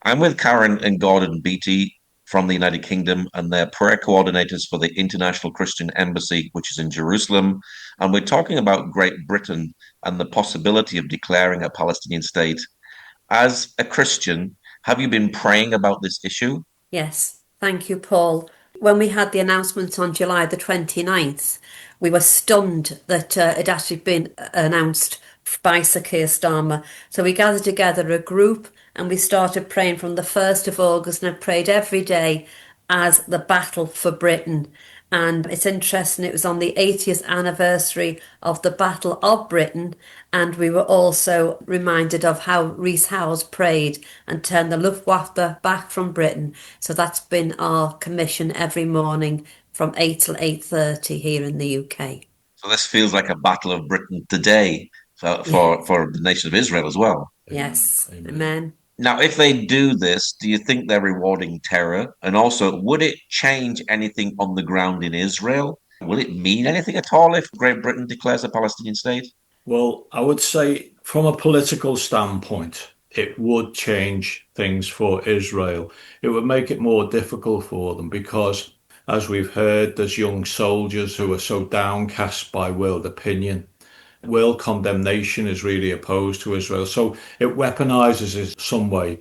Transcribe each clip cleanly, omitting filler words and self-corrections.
I'm with Karen and Gordon Beattie from the United Kingdom, and they're prayer coordinators for the International Christian Embassy, which is in Jerusalem. And we're talking about Great Britain and the possibility of declaring a Palestinian state. As a Christian, have you been praying about this issue? Yes, thank you, Paul. When we had the announcement on July the 29th, we were stunned that it had actually been announced by Sir Keir Starmer. So we gathered together a group and we started praying from the 1st of August and have prayed every day as the battle for Britain. And it's interesting, it was on the 80th anniversary of the Battle of Britain, and we were also reminded of how Rees Howells prayed and turned the Luftwaffe back from Britain. So that's been our commission every morning from 8 till 8:30 here in the UK. So this feels like a battle of Britain today for, Yeah. for, for the nation of Israel as well. Amen. Yes. Amen. Amen. Now, if they do this, do you think they're rewarding terror? And also, would it change anything on the ground in Israel? Will it mean anything at all if Great Britain declares a Palestinian state? Well, I would say from a political standpoint, it would change things for Israel. It would make it more difficult for them because, as we've heard, there's young soldiers who are so downcast by world opinion. World condemnation is really opposed to Israel. So it weaponizes in some way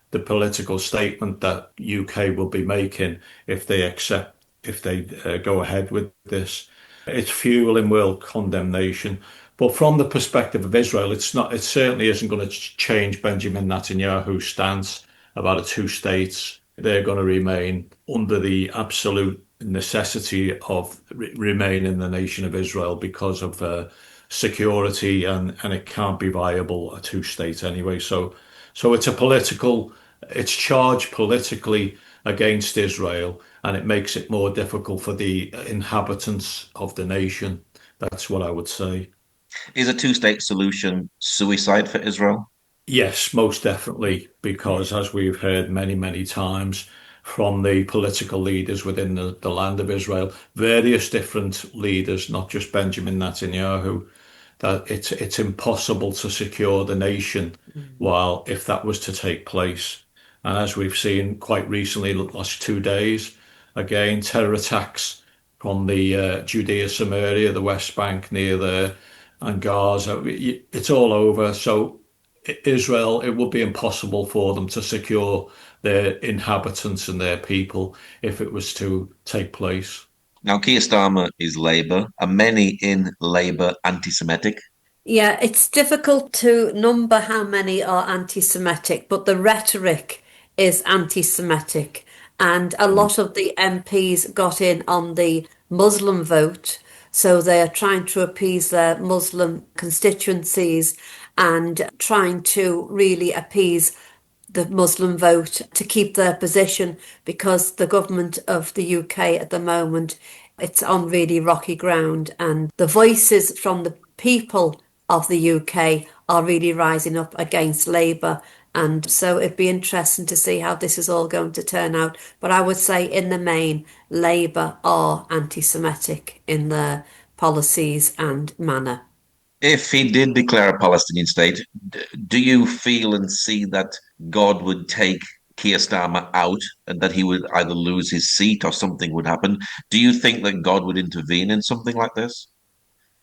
the political statement that UK will be making if they accept, if they go ahead with this. It's fueling world condemnation. But from the perspective of Israel, it's not. It certainly isn't going to change Benjamin Netanyahu's stance about a two states. They're going to remain under the absolute necessity of remaining the nation of Israel because of security, and it can't be viable a two state anyway. So it's a political, it's charged politically against Israel, and it makes it more difficult for the inhabitants of the nation. That's what I would say. Is a two-state solution suicide for Israel? Yes, most definitely, because as we've heard many, many times from the political leaders within the land of Israel, various different leaders, not just Benjamin Netanyahu, that it's impossible to secure the nation Mm. while if that was to take place. And as we've seen quite recently, the last 2 days, again, terror attacks from the Judea, Samaria, the West Bank near there, and Gaza. It's all over. So Israel, it would be impossible for them to secure their inhabitants and their people if it was to take place. Now, Keir Starmer is Labour. Are many in Labour anti-Semitic? Yeah, it's difficult to number how many are anti-Semitic, but the rhetoric is anti-Semitic. And a Mm. lot of the MPs got in on the Muslim vote. So they're trying to appease their Muslim constituencies and trying to really appease the Muslim vote to keep their position because the government of the UK at the moment it's on really rocky ground and the voices from the people of the UK are really rising up against Labour, and so it'd be interesting to see how this is all going to turn out, but I would say in the main Labour are anti-Semitic in their policies and manner. If he did declare a Palestinian state, do you feel and see that God would take Keir Starmer out and that he would either lose his seat or something would happen? Do you think that God would intervene in something like this?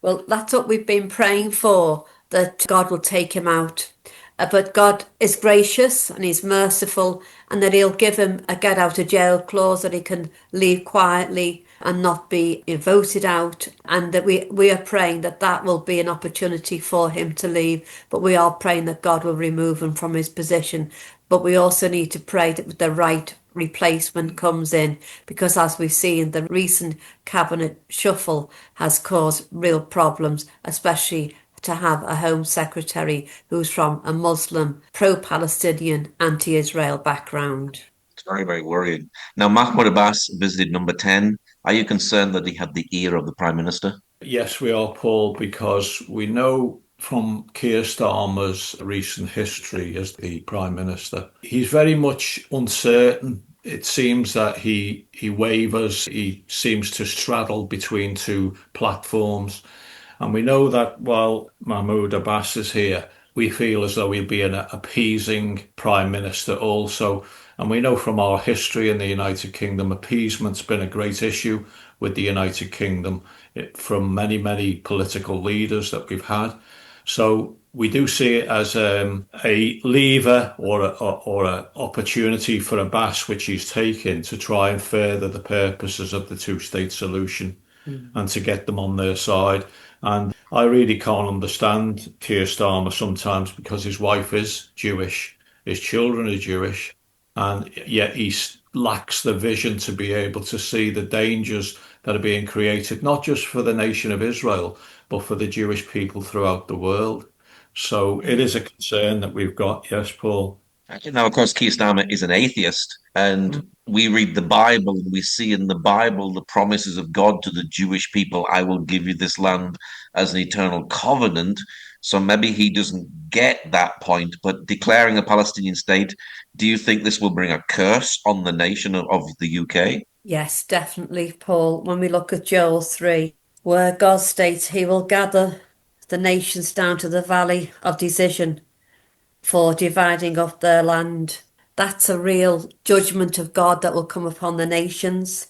Well, that's what we've been praying for, that God will take him out. But God is gracious and he's merciful, and that he'll give him a get out of jail clause that he can leave quietly and not be voted out. And that we are praying that that will be an opportunity for him to leave. But we are praying that God will remove him from his position. But we also need to pray that the right replacement comes in, because as we've seen, the recent cabinet shuffle has caused real problems, especially to have a Home Secretary who's from a Muslim, pro-Palestinian, anti-Israel background. It's very, very worrying. Now, Mahmoud Abbas visited number 10. Are you concerned that he had the ear of the Prime Minister? Yes, we are, Paul, because we know from Keir Starmer's recent history as the Prime Minister, he's very much uncertain. It seems that he wavers, he seems to straddle between two platforms. And we know that while Mahmoud Abbas is here, we feel as though he'd be an appeasing prime minister also. And we know from our history in the United Kingdom, appeasement's been a great issue with the United Kingdom from many, many political leaders that we've had. So we do see it as a lever or an opportunity for Abbas, which he's taken to try and further the purposes of the two-state solution and to get them on their side. And I really can't understand Keir Starmer sometimes because his wife is Jewish, his children are Jewish, and yet he lacks the vision to be able to see the dangers that are being created, not just for the nation of Israel, but for the Jewish people throughout the world. So it is a concern that we've got. Yes, Paul. Now, of course, Keir Starmer is an atheist, and we read the Bible and we see in the Bible the promises of God to the Jewish people, I will give you this land as an eternal covenant. So maybe he doesn't get that point, but declaring a Palestinian state, do you think this will bring a curse on the nation of the UK? Yes, definitely, Paul. When we look at Joel 3, where God states he will gather the nations down to the valley of decision for dividing up their land. That's a real judgment of God that will come upon the nations.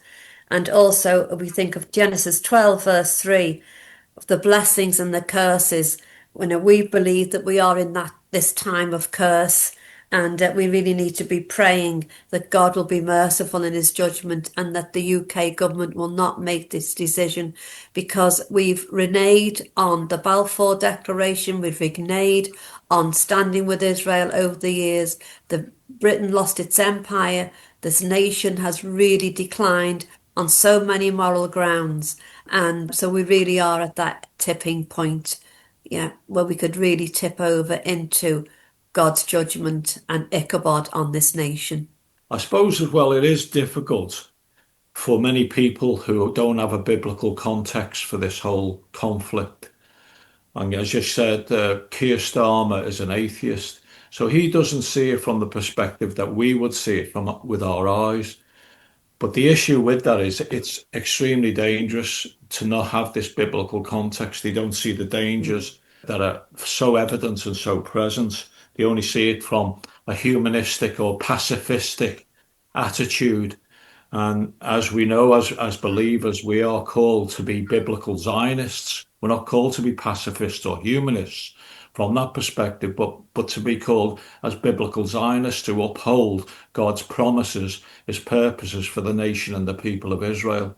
And also, we think of Genesis 12, verse 3, of the blessings and the curses. When we believe that we are in this time of curse, and we really need to be praying that God will be merciful in his judgment and that the UK government will not make this decision, because we've reneged on the Balfour Declaration, we've reneged on standing with Israel over the years. Britain lost its empire. This nation has really declined on so many moral grounds. And so we really are at that tipping point, where we could really tip over into God's judgment and Ichabod on this nation. I suppose as well, it is difficult for many people who don't have a biblical context for this whole conflict. And as you said, Keir Starmer is an atheist, so he doesn't see it from the perspective that we would see it from with our eyes. But the issue with that is it's extremely dangerous to not have this biblical context. They don't see the dangers that are so evident and so present. They only see it from a humanistic or pacifistic attitude. And as we know, as believers, we are called to be biblical Zionists. We're not called to be pacifists or humanists from that perspective, but to be called as biblical Zionists to uphold God's promises, his purposes for the nation and the people of Israel.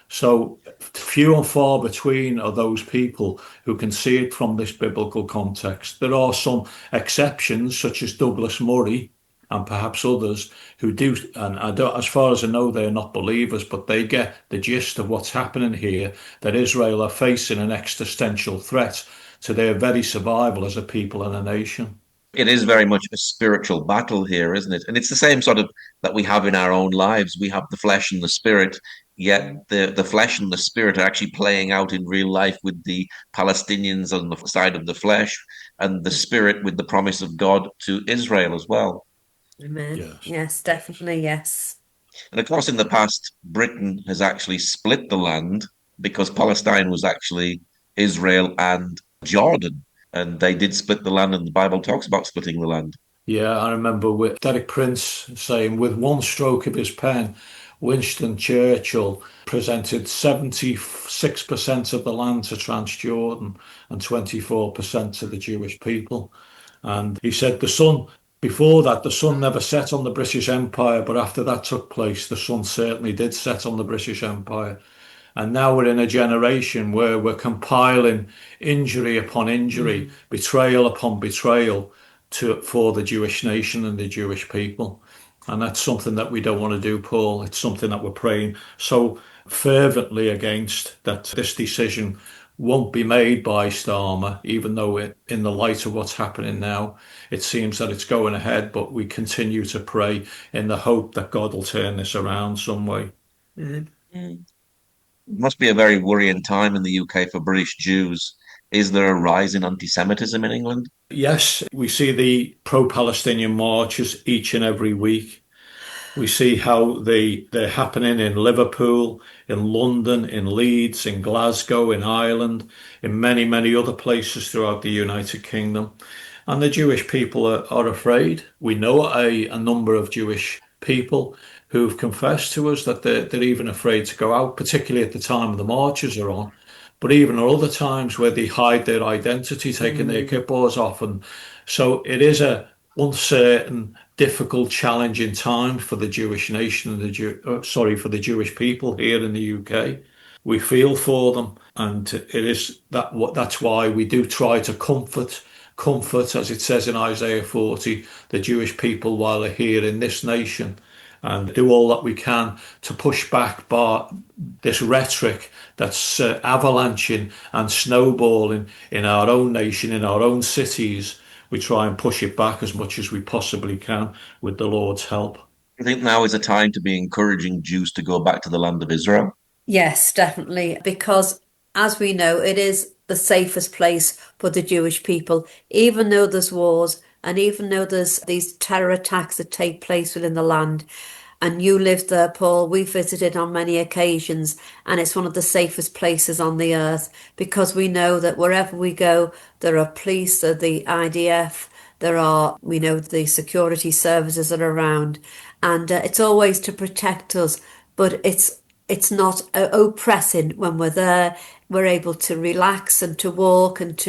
So few and far between are those people who can see it from this biblical context. There are some exceptions, such as Douglas Murray and perhaps others who do, and I don't, as far as I know, they're not believers, but they get the gist of what's happening here, that Israel are facing an existential threat to their very survival as a people and a nation. It is very much a spiritual battle here, isn't it? And it's the same sort of that we have in our own lives. We have the flesh and the spirit, yet the flesh and the spirit are actually playing out in real life with the Palestinians on the side of the flesh and the spirit with the promise of God to Israel as well. Amen. Yes. Yes, definitely, yes. And of course, in the past, Britain has actually split the land because Palestine was actually Israel and Jordan. And they did split the land, and the Bible talks about splitting the land. Yeah, I remember with Derek Prince saying, with one stroke of his pen, Winston Churchill presented 76% of the land to Transjordan and 24% to the Jewish people. And he said before that, the sun never set on the British Empire, but after that took place, the sun certainly did set on the British Empire. And now we're in a generation where we're compiling injury upon injury, betrayal upon betrayal for the Jewish nation and the Jewish people. And that's something that we don't want to do, Paul. It's something that we're praying so fervently against, that this decision won't be made by Starmer, even though in the light of what's happening now, it seems that it's going ahead, but we continue to pray in the hope that God will turn this around some way. Mm. It must be a very worrying time in the UK for British Jews. Is there a rise in anti-Semitism in England? Yes, we see the pro-Palestinian marches each and every week. We see how they're happening in Liverpool, in London, in Leeds, in Glasgow, in Ireland, in many, many other places throughout the United Kingdom. And the Jewish people are afraid. We know a number of Jewish people who've confessed to us that they're even afraid to go out, particularly at the time the marches are on. But even at other times where they hide their identity, taking their kippours off. And so it is a uncertain, difficult, challenging time for the Jewish nation and for the Jewish people here in the UK. We feel for them, and it is that's why we do try to comfort, as it says in Isaiah 40, the Jewish people while they're here in this nation, and do all that we can to push back by this rhetoric that's avalanching and snowballing in our own nation, in our own cities. We try and push it back as much as we possibly can with the Lord's help. I think now is a time to be encouraging Jews to go back to the land of Israel. Yes, definitely, because as we know, it is the safest place for the Jewish people, even though there's wars and even though there's these terror attacks that take place within the land. And you lived there, Paul. We visited on many occasions, and it's one of the safest places on the earth because we know that wherever we go, there are police, there are the IDF, there are, we know, the security services that are around, and it's always to protect us. But it's not oppressing when we're there. We're able to relax and to walk and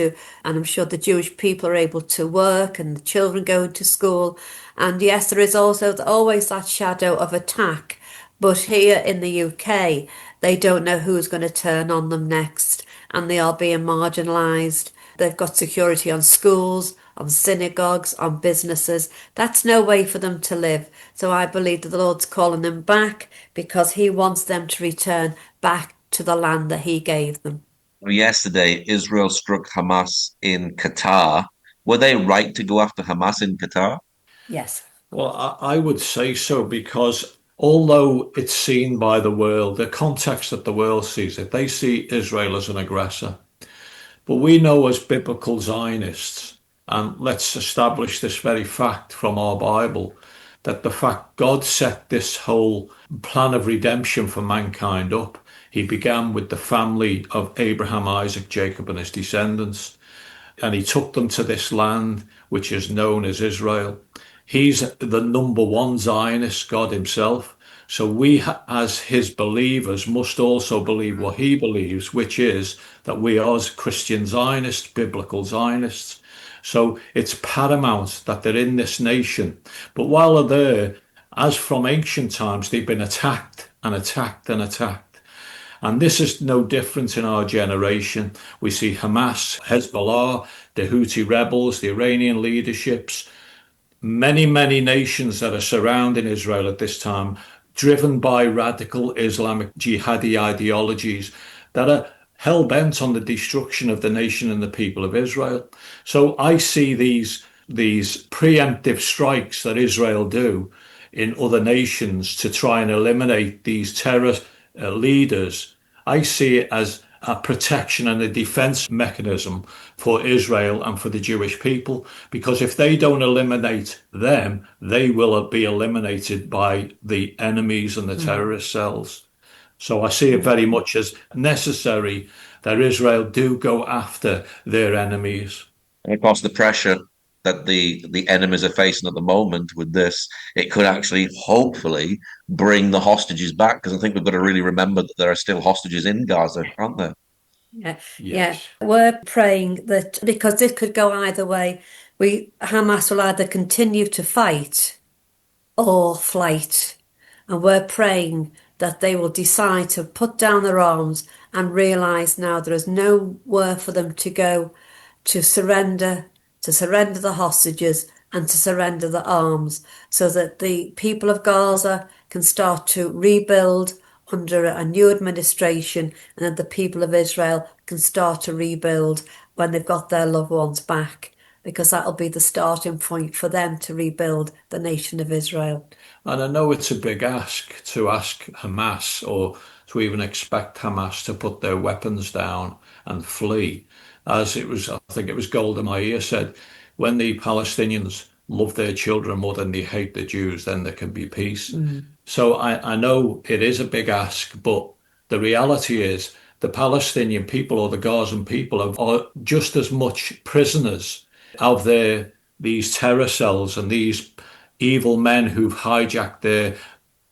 I'm sure the Jewish people are able to work and the children going to school. And yes, there is also always that shadow of attack. But here in the UK, they don't know who's going to turn on them next, and they are being marginalised. They've got security on schools, on synagogues, on businesses. That's no way for them to live. So I believe that the Lord's calling them back because he wants them to return back to the land that he gave them. Yesterday, Israel struck Hamas in Qatar. Were they right to go after Hamas in Qatar? Yes. Well, I would say so because although it's seen by the world, the context that the world sees it, they see Israel as an aggressor. But we know as biblical Zionists, and let's establish this very fact from our Bible, that the fact God set this whole plan of redemption for mankind up, he began with the family of Abraham, Isaac, Jacob, and his descendants, and he took them to this land which is known as Israel. He's the number one Zionist, God himself. So we, as his believers, must also believe what he believes, which is that we are as Christian Zionists, biblical Zionists. So it's paramount that they're in this nation. But while they're there, as from ancient times, they've been attacked and attacked and attacked. And this is no different in our generation. We see Hamas, Hezbollah, the Houthi rebels, the Iranian leaderships, many nations that are surrounding Israel at this time, driven by radical Islamic jihadi ideologies that are hell bent on the destruction of the nation and the people of Israel. So I see these preemptive strikes that Israel do in other nations to try and eliminate these terror leaders. I see it as a protection and a defense mechanism for Israel and for the Jewish people, because if they don't eliminate them, they will be eliminated by the enemies and the terrorist cells. So I see it very much as necessary that Israel do go after their enemies. And of course, the pressure that the enemies are facing at the moment with this, it could actually hopefully bring the hostages back, because I think we've got to really remember that there are still hostages in Gaza, aren't there? Yeah, Yes. We're praying that because this could go either way. Hamas will either continue to fight or flight, and we're praying that they will decide to put down their arms and realise now there is nowhere for them to go, to surrender the hostages and to surrender the arms, so that the people of Gaza can start to rebuild under a new administration, and that the people of Israel can start to rebuild when they've got their loved ones back, because that'll be the starting point for them to rebuild the nation of Israel. And I know it's a big ask to ask Hamas or to even expect Hamas to put their weapons down and flee. As it was, I think it was Golda Meir said, when the Palestinians love their children more than they hate the Jews, then there can be peace. So I know it is a big ask, but the reality is the Palestinian people or the Gazan people are just as much prisoners of these terror cells and these evil men who've hijacked their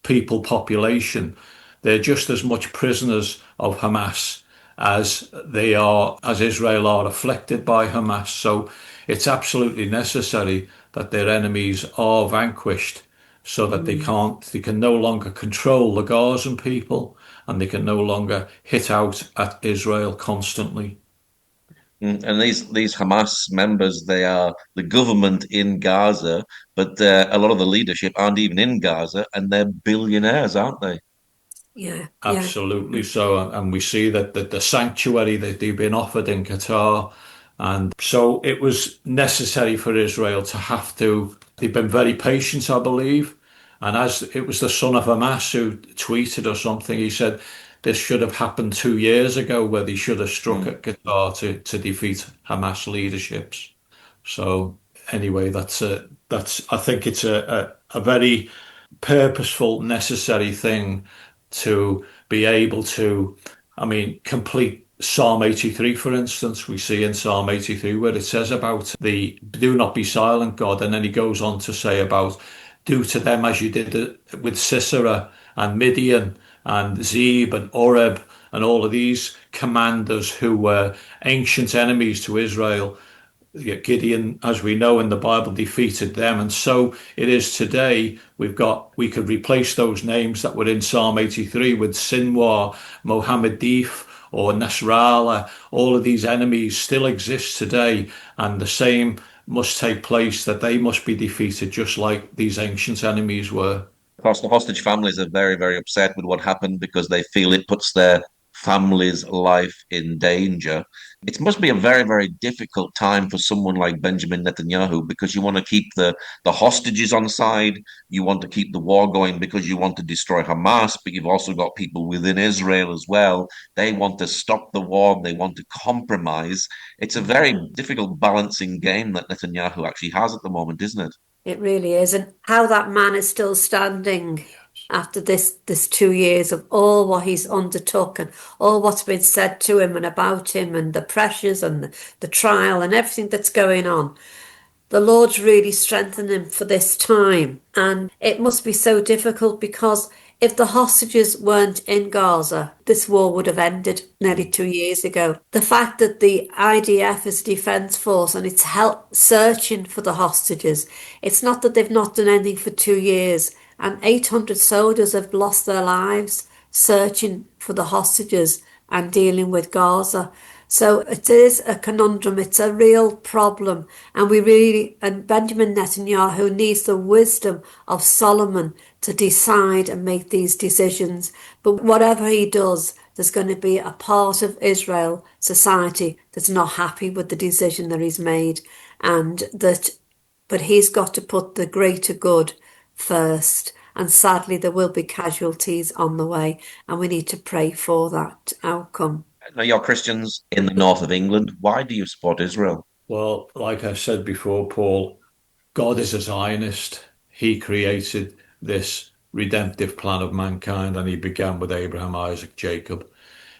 people population. They're just as much prisoners of Hamas as as Israel are afflicted by Hamas. So it's absolutely necessary that their enemies are vanquished so that they can no longer control the Gazan people, and they can no longer hit out at Israel constantly. And these Hamas members, they are the government in Gaza, but a lot of the leadership aren't even in Gaza, and they're billionaires, aren't they? Yeah, yeah. Absolutely so. And we see that the sanctuary that they've been offered in Qatar. And so it was necessary for Israel to have to, they've been very patient, I believe. And as it was the son of Hamas who tweeted or something, he said this should have happened 2 years ago, where they should have struck at Qatar to defeat Hamas leaderships. So anyway, I think it's a very purposeful, necessary thing to be able to, I mean, complete Psalm 83, for instance. We see in Psalm 83 where it says about the do not be silent, God. And then he goes on to say about do to them as you did with Sisera and Midian and Zeb and Oreb and all of these commanders who were ancient enemies to Israel. Gideon, as we know in the Bible, defeated them. And so it is today. We could replace those names that were in Psalm 83 with Sinwar, Mohammed Dif, or Nasrallah. All of these enemies still exist today, and the same must take place, that they must be defeated just like these ancient enemies were. Of course, the hostage families are very, very upset with what happened because they feel it puts their family's life in danger. It must be a very, very difficult time for someone like Benjamin Netanyahu because you want to keep the hostages on side, you want to keep the war going because you want to destroy Hamas, but you've also got people within Israel as well. They want to stop the war, they want to compromise. It's a very difficult balancing game that Netanyahu actually has at the moment, isn't it? It really is. And how that man is still standing after this 2 years of all what he's undertook and all what's been said to him and about him and the pressures and the trial and everything that's going on. The Lord's really strengthened him for this time. And it must be so difficult because if the hostages weren't in Gaza, this war would have ended nearly 2 years ago. The fact that the IDF is a defence force and it's help searching for the hostages, it's not that they've not done anything for 2 years, and 800 soldiers have lost their lives searching for the hostages and dealing with Gaza. So it is a conundrum. It's a real problem. And Benjamin Netanyahu needs the wisdom of Solomon to decide and make these decisions. But whatever he does, there's going to be a part of Israel society that's not happy with the decision that he's made, but he's got to put the greater good first. And sadly, there will be casualties on the way, and we need to pray for that outcome. Now, you're Christians in the north of England. Why do you support Israel? Well, like I said before, Paul, God is a Zionist. He created this redemptive plan of mankind, and he began with Abraham, Isaac, Jacob.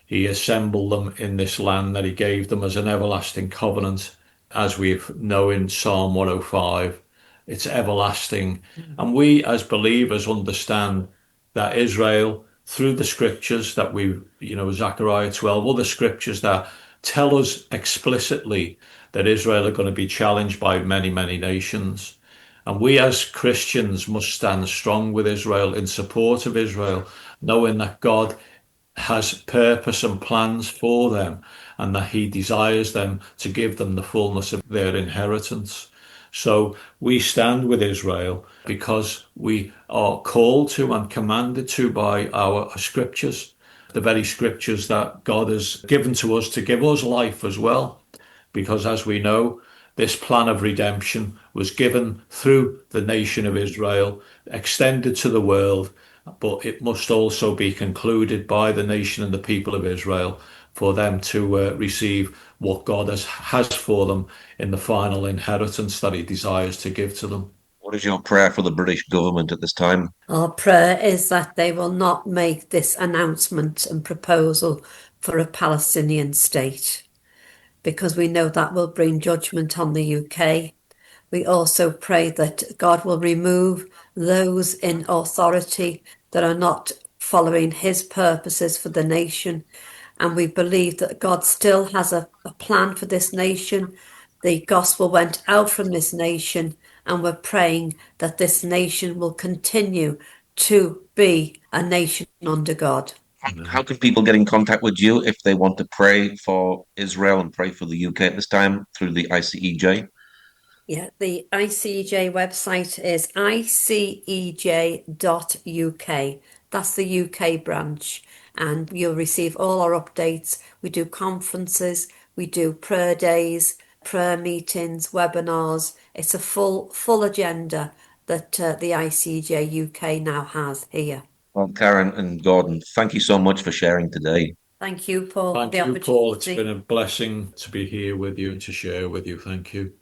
He assembled them in this land that he gave them as an everlasting covenant, as we know in Psalm 105. It's everlasting. And we as believers understand that Israel, through the scriptures that Zechariah 12, other scriptures that tell us explicitly that Israel are going to be challenged by many, many nations. And we as Christians must stand strong with Israel, in support of Israel, knowing that God has purpose and plans for them, and that he desires them to give them the fullness of their inheritance. So we stand with Israel because we are called to and commanded to by our scriptures, the very scriptures that God has given to us to give us life as well. Because as we know, this plan of redemption was given through the nation of Israel, extended to the world, but it must also be concluded by the nation and the people of Israel for them to receive what God has for them in the final inheritance that he desires to give to them. What is your prayer for the British government at this time? Our prayer is that they will not make this announcement and proposal for a Palestinian state, because we know that will bring judgment on the UK. We also pray that God will remove those in authority that are not following his purposes for the nation. And we believe that God still has a plan for this nation. The gospel went out from this nation, and we're praying that this nation will continue to be a nation under God. How can people get in contact with you if they want to pray for Israel and pray for the UK at this time through the ICEJ? Yeah, the ICEJ website is icej.uk. That's the UK branch, and you'll receive all our updates. We do conferences, we do prayer days, prayer meetings, webinars. It's a full agenda that the ICEJ UK now has here. Well, Karen and Gordon, thank you so much for sharing today. Thank you, Paul, for Thank the you, Paul. It's opportunity. been a blessing to be here with you and to share with you. Thank you.